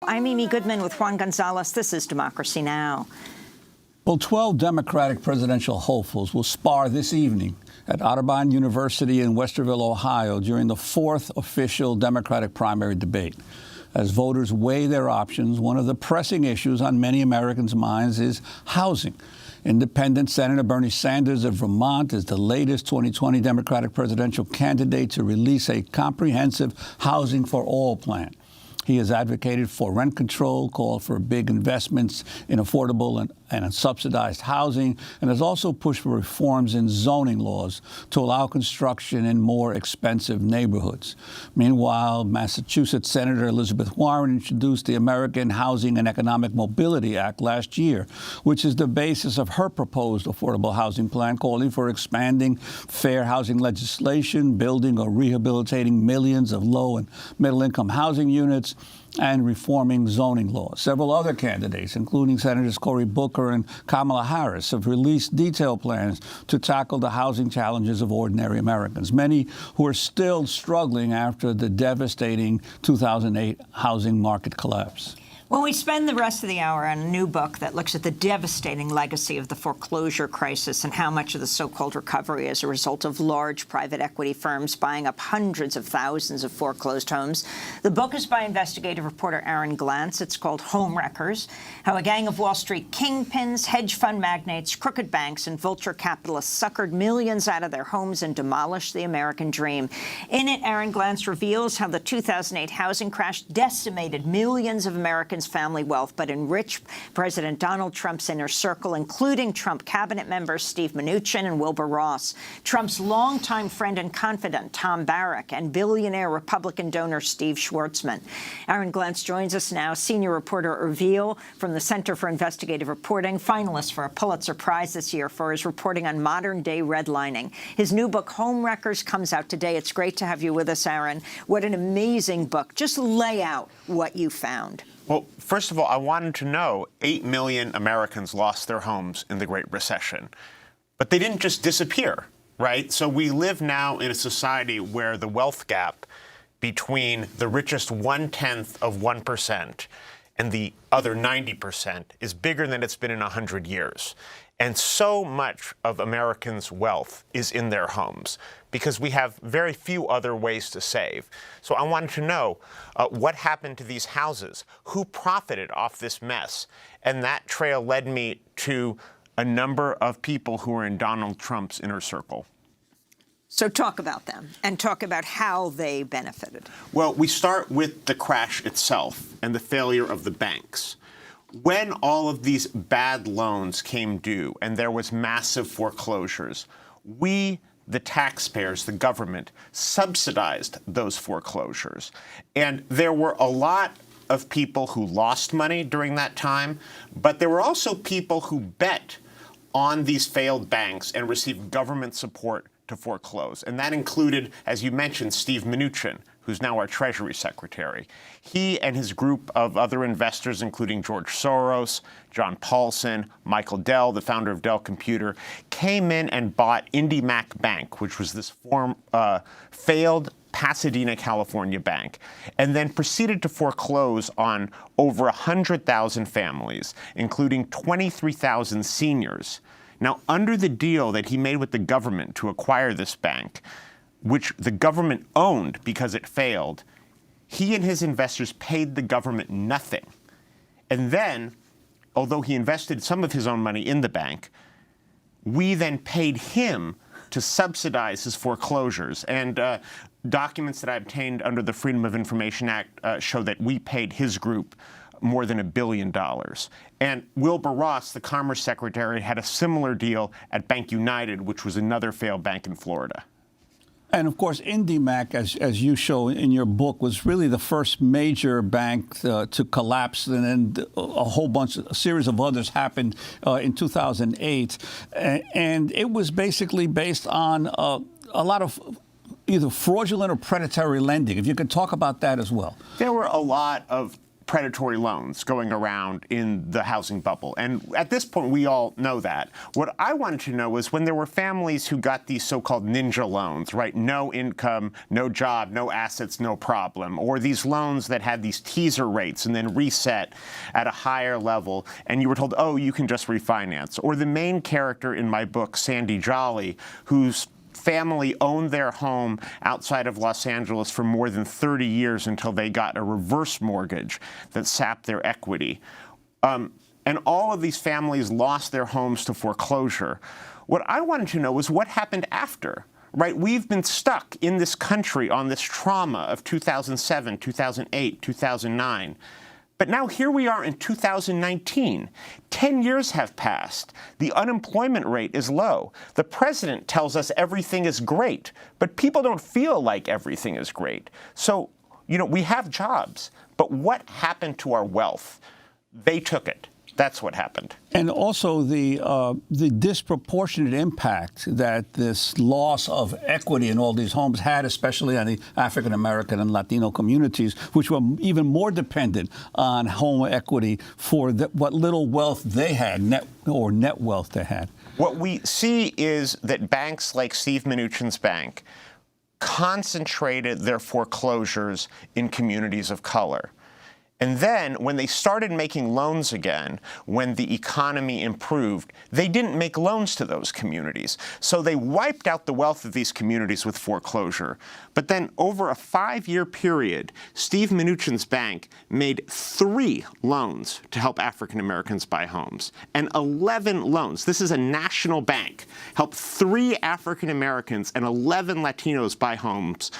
I'm Amy Goodman with Juan Gonzalez. This is Democracy Now! Well, 12 Democratic presidential hopefuls will spar this evening at Otterbein University in Westerville, Ohio, during the fourth official Democratic primary debate. As voters weigh their options, one of the pressing issues on many Americans' minds is housing. Independent Senator Bernie Sanders of Vermont is the latest 2020 Democratic presidential candidate to release a comprehensive Housing for All plan. He has advocated for rent control, called for big investments in affordable and subsidized housing, and has also pushed for reforms in zoning laws to allow construction in more expensive neighborhoods. Meanwhile, Massachusetts Senator Elizabeth Warren introduced the American Housing and Economic Mobility Act last year, which is the basis of her proposed affordable housing plan, calling for expanding fair housing legislation, building or rehabilitating millions of low and middle-income housing units, and reforming zoning laws. Several other candidates, including Senators Cory Booker and Kamala Harris, have released detailed plans to tackle the housing challenges of ordinary Americans, many who are still struggling after the devastating 2008 housing market collapse. Well, we spend the rest of the hour on a new book that looks at the devastating legacy of the foreclosure crisis and how much of the so-called recovery is a result of large private equity firms buying up hundreds of thousands of foreclosed homes. The book is by investigative reporter Aaron Glantz. It's called Homewreckers: How a Gang of Wall Street Kingpins, Hedge Fund Magnates, Crooked Banks, and Vulture capitalists suckered millions out of their homes and demolished the American dream. In it, Aaron Glantz reveals how the 2008 housing crash decimated millions of Americans' family wealth, but enriched President Donald Trump's inner circle, including Trump cabinet members Steve Mnuchin and Wilbur Ross, Trump's longtime friend and confidant Tom Barrack, and billionaire Republican donor Steve Schwarzman. Aaron Glantz joins us now, senior reporter at Reveal from the Center for Investigative Reporting, finalist for a Pulitzer Prize this year for his reporting on modern-day redlining. His new book, Homewreckers, comes out today. It's great to have you with us, Aaron. What an amazing book. Just lay out what you found. Well, first of all, I wanted to know 8 million Americans lost their homes in the Great Recession. But they didn't just disappear, right? So we live now in a society where the wealth gap between the richest 1/10 of 1% and the other 90% is bigger than it's been in 100 years. And so much of Americans' wealth is in their homes because we have very few other ways to save. So I wanted to know what happened to these houses, who profited off this mess. And that trail led me to a number of people who are in Donald Trump's inner circle. So talk about them and talk about how they benefited. Well, we start with the crash itself and the failure of the banks. When all of these bad loans came due and there was massive foreclosures, we, the taxpayers, the government, subsidized those foreclosures. And there were a lot of people who lost money during that time, but there were also people who bet on these failed banks and received government support to foreclose. And that included, as you mentioned, Steve Mnuchin, who's now our Treasury Secretary. He and his group of other investors, including George Soros, John Paulson, Michael Dell, the founder of Dell Computer, came in and bought IndyMac Bank, which was this failed Pasadena, California bank, and then proceeded to foreclose on over 100,000 families, including 23,000 seniors. Now, under the deal that he made with the government to acquire this bank, which the government owned because it failed, he and his investors paid the government nothing. And then, although he invested some of his own money in the bank, we then paid him to subsidize his foreclosures. And documents that I obtained under the Freedom of Information Act show that we paid his group more than $1 billion. And Wilbur Ross, the Commerce Secretary, had a similar deal at Bank United, which was another failed bank in Florida. And of course, IndyMac, as you show in your book, was really the first major bank to collapse, and then a series of others happened in 2008. And it was basically based on a lot of either fraudulent or predatory lending. If you could talk about that as well. There were a lot of predatory loans going around in the housing bubble. And at this point, we all know that. What I wanted to know was when there were families who got these so-called ninja loans, right? No income, no job, no assets, no problem. Or these loans that had these teaser rates and then reset at a higher level. And you were told, oh, you can just refinance. Or the main character in my book, Sandy Jolly, whose family owned their home outside of Los Angeles for more than 30 years until they got a reverse mortgage that sapped their equity. And all of these families lost their homes to foreclosure. What I wanted to know was what happened after, right? We've been stuck in this country on this trauma of 2007, 2008, 2009. But now here we are in 2019. 10 years have passed. The unemployment rate is low. The president tells us everything is great, but people don't feel like everything is great. So, we have jobs, but what happened to our wealth? They took it. That's what happened. And also the disproportionate impact that this loss of equity in all these homes had, especially on the African American and Latino communities, which were even more dependent on home equity for what little wealth they had, net wealth they had. What we see is that banks like Steve Mnuchin's bank concentrated their foreclosures in communities of color. And then when they started making loans again, when the economy improved, they didn't make loans to those communities. So they wiped out the wealth of these communities with foreclosure. But then over a 5-year period, Steve Mnuchin's bank made 3 loans to help African Americans buy homes. And 11 loans, this is a national bank, helped 3 African Americans and 11 Latinos buy homes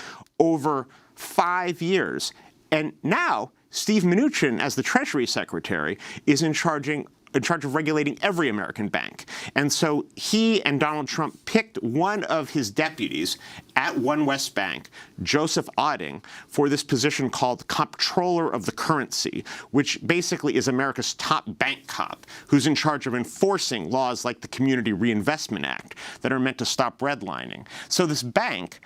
over 5 years. And now, Steve Mnuchin, as the Treasury Secretary, is in charge of regulating every American bank. And so he and Donald Trump picked one of his deputies at One West Bank, Joseph Otting, for this position called Comptroller of the Currency, which basically is America's top bank cop, who's in charge of enforcing laws like the Community Reinvestment Act that are meant to stop redlining. So this bank,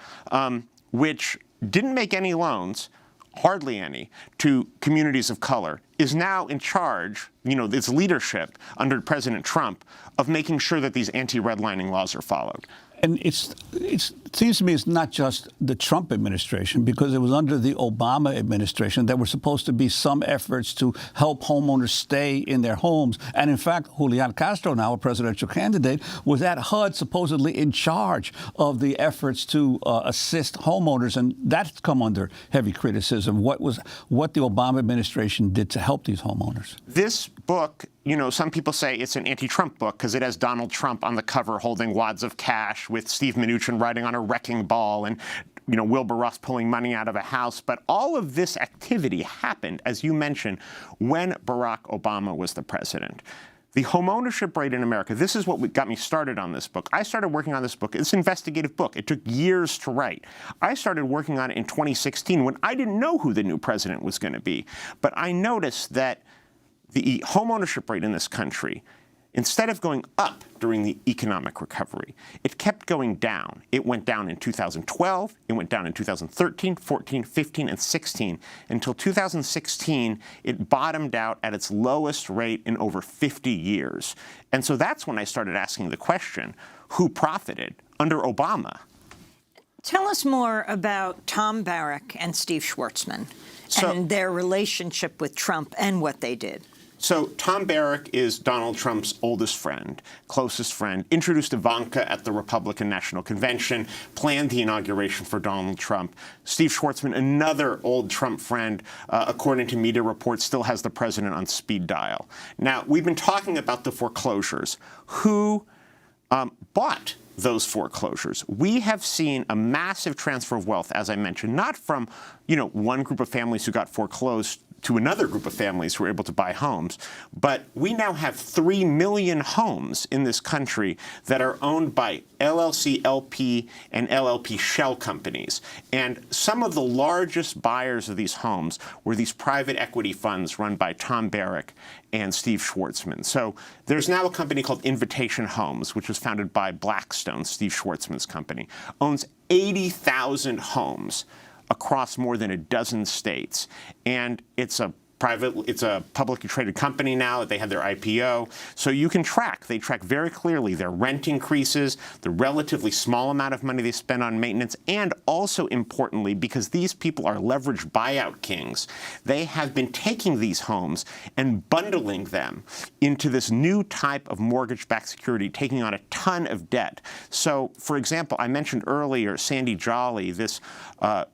which didn't make any loans, hardly any, to communities of color, is now in charge, its leadership under President Trump, of making sure that these anti-redlining laws are followed. And it seems to me it's not just the Trump administration, because it was under the Obama administration that were supposed to be some efforts to help homeowners stay in their homes. And in fact, Julian Castro, now a presidential candidate, was at HUD supposedly in charge of the efforts to assist homeowners. And that's come under heavy criticism, what the Obama administration did to help these homeowners. This book, some people say it's an anti-Trump book because it has Donald Trump on the cover holding wads of cash with Steve Mnuchin riding on a wrecking ball and, Wilbur Ross pulling money out of a house. But all of this activity happened, as you mentioned, when Barack Obama was the president. The homeownership rate in America, this is what got me started on this book. I started working on this book. It's an investigative book. It took years to write. I started working on it in 2016 when I didn't know who the new president was going to be. But I noticed that the homeownership rate in this country, instead of going up during the economic recovery, it kept going down. It went down in 2012, it went down in 2013, 14, 15, and 16. Until 2016, it bottomed out at its lowest rate in over 50 years. And so that's when I started asking the question, who profited under Obama? Tell us more about Tom Barrack and Steve Schwarzman and their relationship with Trump and what they did. So Tom Barrack is Donald Trump's oldest friend, closest friend, introduced Ivanka at the Republican National Convention, planned the inauguration for Donald Trump. Steve Schwarzman, another old Trump friend, according to media reports, still has the president on speed dial. Now, we've been talking about the foreclosures. Who bought those foreclosures? We have seen a massive transfer of wealth, as I mentioned, not from, one group of families who got foreclosed to another group of families who were able to buy homes. But we now have 3 million homes in this country that are owned by LLC, LP, and LLP shell companies. And some of the largest buyers of these homes were these private equity funds run by Tom Barrack and Steve Schwarzman. So there's now a company called Invitation Homes, which was founded by Blackstone, Steve Schwarzman's company, owns 80,000 homes across more than a dozen states. And it's a It's a publicly traded company now. They had their IPO. So you can track. They track very clearly their rent increases, the relatively small amount of money they spend on maintenance, and also importantly, because these people are leveraged buyout kings, they have been taking these homes and bundling them into this new type of mortgage-backed security, taking on a ton of debt. So, for example, I mentioned earlier Sandy Jolly, this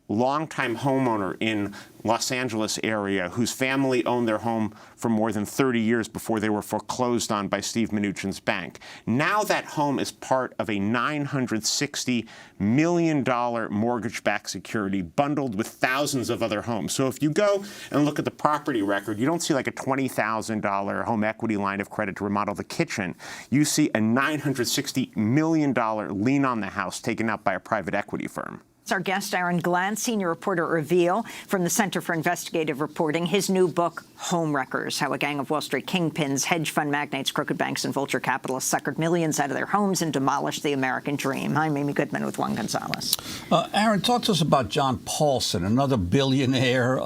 longtime homeowner in Los Angeles area whose family owned their home for more than 30 years before they were foreclosed on by Steve Mnuchin's bank. Now that home is part of a $960 million mortgage-backed security bundled with thousands of other homes. So if you go and look at the property record, you don't see like a $20,000 home equity line of credit to remodel the kitchen. You see a $960 million lien on the house taken out by a private equity firm. It's our guest, Aaron Glantz, senior reporter at Reveal from the Center for Investigative Reporting. His new book, Homewreckers, How a Gang of Wall Street Kingpins, Hedge Fund Magnates, Crooked Banks, and Vulture Capitalists Suckered Millions out of their homes and demolished the American dream. I'm Amy Goodman with Juan Gonzalez. Aaron, talk to us about John Paulson, another billionaire,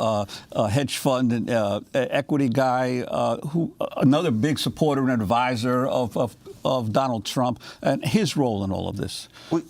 hedge fund and equity guy, who another big supporter and advisor of Donald Trump, and his role in all of this. Well,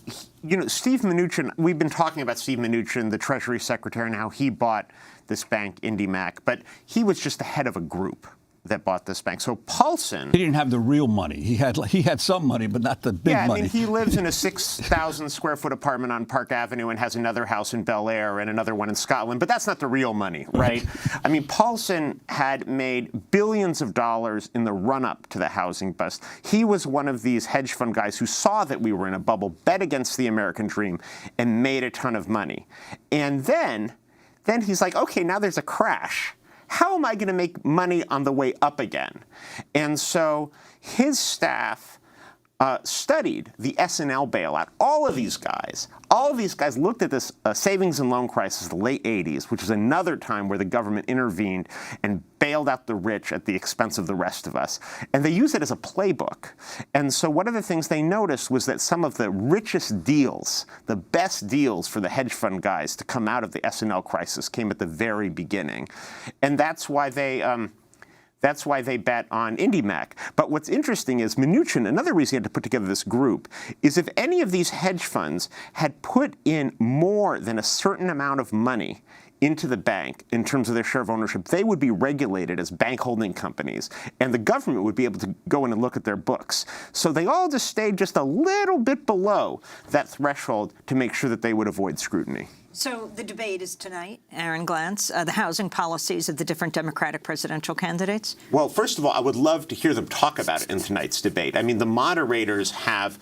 you know, Steve Mnuchin, we've been talking about Steve Mnuchin, the Treasury Secretary, and how he bought this bank, IndyMac, but he was just the head of a group that bought this bank. So Paulson... He didn't have the real money. He had some money, but not the big money. Yeah, I mean, he lives in a 6,000 square foot apartment on Park Avenue and has another house in Bel Air and another one in Scotland, but that's not the real money, right? I mean, Paulson had made billions of dollars in the run-up to the housing bust. He was one of these hedge fund guys who saw that we were in a bubble, bet against the American dream, and made a ton of money. And then he's like, okay, now there's a crash. How am I going to make money on the way up again? And so his staff studied the S&L bailout. All of these guys looked at this savings and loan crisis of the late 80s, which is another time where the government intervened and bailed out the rich at the expense of the rest of us. And they used it as a playbook. And so one of the things they noticed was that some of the richest deals, the best deals for the hedge fund guys to come out of the S&L crisis came at the very beginning. And that's why they bet on IndyMac. But what's interesting is Mnuchin, another reason he had to put together this group, is if any of these hedge funds had put in more than a certain amount of money into the bank in terms of their share of ownership, they would be regulated as bank holding companies, and the government would be able to go in and look at their books. So they all just stayed just a little bit below that threshold to make sure that they would avoid scrutiny. So the debate is tonight, Aaron Glantz, the housing policies of the different Democratic presidential candidates. Well, first of all, I would love to hear them talk about it in tonight's debate. I mean, the moderators have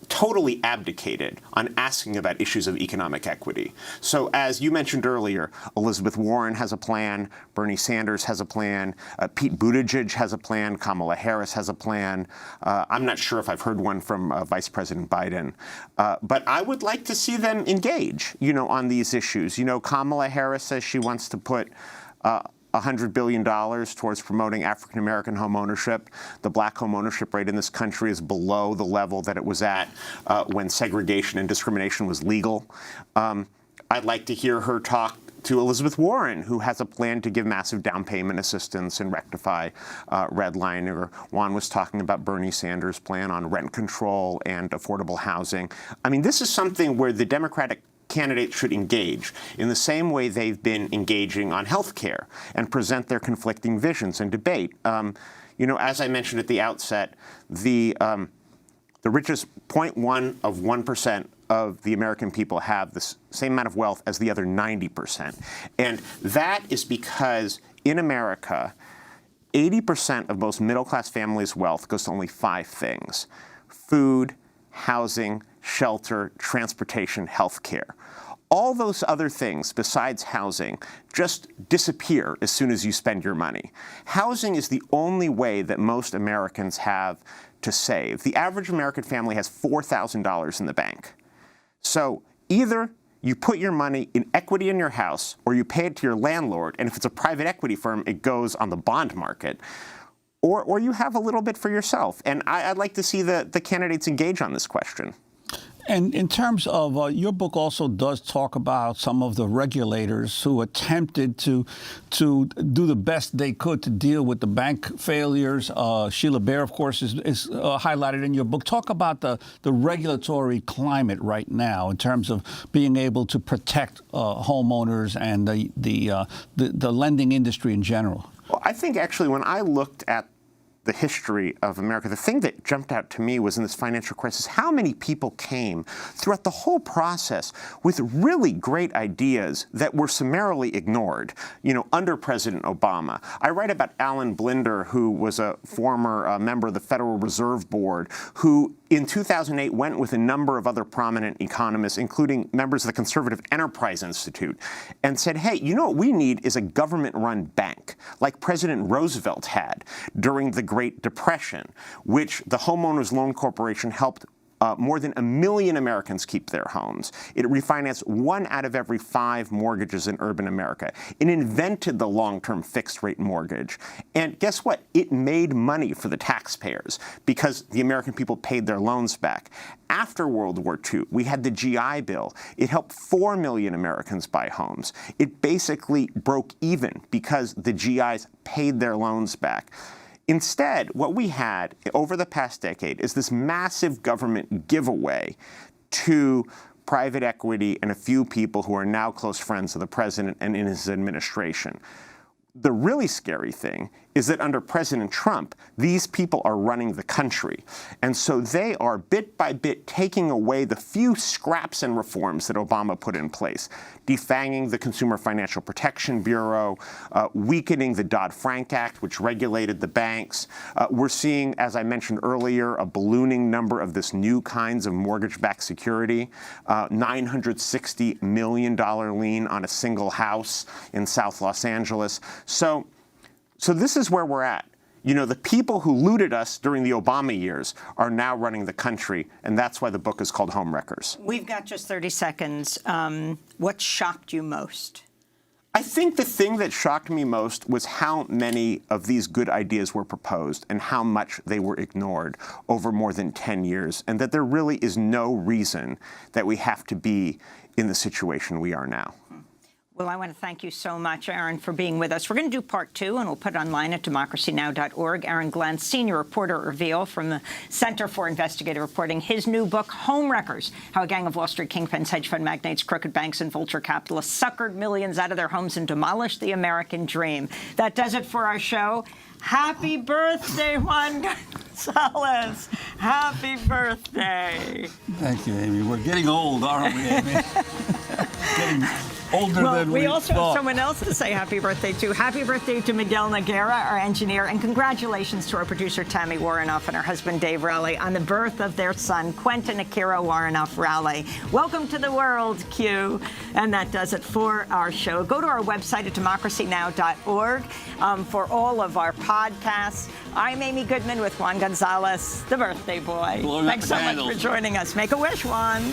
totally abdicated on asking about issues of economic equity. So as you mentioned earlier, Elizabeth Warren has a plan, Bernie Sanders has a plan, Pete Buttigieg has a plan, Kamala Harris has a plan. I'm not sure if I've heard one from Vice President Biden. But I would like to see them engage, on these issues. Kamala Harris says she wants to put $100 billion towards promoting African-American home ownership. The black home ownership rate in this country is below the level that it was at when segregation and discrimination was legal. I'd like to hear her talk to Elizabeth Warren, who has a plan to give massive down payment assistance and rectify redlining. Or Juan was talking about Bernie Sanders' plan on rent control and affordable housing. I mean, this is something where the Democratic candidates should engage in the same way they've been engaging on health care and present their conflicting visions and debate. As I mentioned at the outset, the richest 0.1% of the American people have the same amount of wealth as the other 90%. And that is because in America, 80% of most middle-class families' wealth goes to only 5 things: food, housing, shelter, transportation, health care. All those other things besides housing just disappear as soon as you spend your money. Housing is the only way that most Americans have to save. The average American family has $4,000 in the bank. So either you put your money in equity in your house or you pay it to your landlord, and if it's a private equity firm, it goes on the bond market. Or you have a little bit for yourself. And I'd like to see the candidates engage on this question. And in terms of your book also does talk about some of the regulators who attempted to do the best they could to deal with the bank failures. Sheila Bair, of course, is highlighted in your book. Talk about the regulatory climate right now in terms of being able to protect homeowners and the lending industry in general. Well, I think actually when I looked at the history of America, the thing that jumped out to me was in this financial crisis, how many people came throughout the whole process with really great ideas that were summarily ignored, under President Obama. I write about Alan Blinder, who was a former member of the Federal Reserve Board, who in 2008 went with a number of other prominent economists, including members of the Conservative Enterprise Institute, and said, hey, what we need is a government-run bank, like President Roosevelt had during the Great Depression, which the Homeowners Loan Corporation helped more than 1 million Americans keep their homes. It refinanced 1 out of every 5 mortgages in urban America. It invented the long-term fixed-rate mortgage. And guess what? It made money for the taxpayers because the American people paid their loans back. After World War II, we had the GI Bill. It helped 4 million Americans buy homes. It basically broke even because the GIs paid their loans back. Instead, what we had over the past decade is this massive government giveaway to private equity and a few people who are now close friends of the president and in his administration. The really scary thing is that under President Trump, these people are running the country. And so they are bit by bit taking away the few scraps and reforms that Obama put in place, defanging the Consumer Financial Protection Bureau, weakening the Dodd-Frank Act, which regulated the banks. We're seeing, as I mentioned earlier, a ballooning number of this new kinds of mortgage-backed security, $960 million lien on a single house in South Los Angeles. So this is where we're at. The people who looted us during the Obama years are now running the country, and that's why the book is called Homewreckers. We've got just 30 seconds. What shocked you most? I think the thing that shocked me most was how many of these good ideas were proposed and how much they were ignored over more than 10 years, and that there really is no reason that we have to be in the situation we are now. Well, I want to thank you so much, Aaron, for being with us. We're going to do part 2, and we'll put it online at democracynow.org. Aaron Glantz, senior reporter at Reveal from the Center for Investigative Reporting. His new book, Homewreckers, How a Gang of Wall Street Kingpins, Hedge Fund Magnates, Crooked Banks, and Vulture Capitalists Suckered Millions out of their homes and demolished the American dream. That does it for our show. Happy birthday, Juan Gonzalez. Happy birthday. Thank you, Amy. We're getting old, aren't we, Amy? Getting older than we also thought. have someone else to say happy birthday to. Happy birthday to Miguel Noguera, our engineer, and congratulations to our producer, Tammy Warrenoff, and her husband, Dave Rowley, on the birth of their son, Quentin Akira Warrenoff Rowley. Welcome to the world, Q. And that does it for our show. Go to our website at democracynow.org for all of our podcasts. I'm Amy Goodman with Juan Gonzalez, the birthday boy. Blowing Thanks so much candles. for joining us. Make a wish, Juan.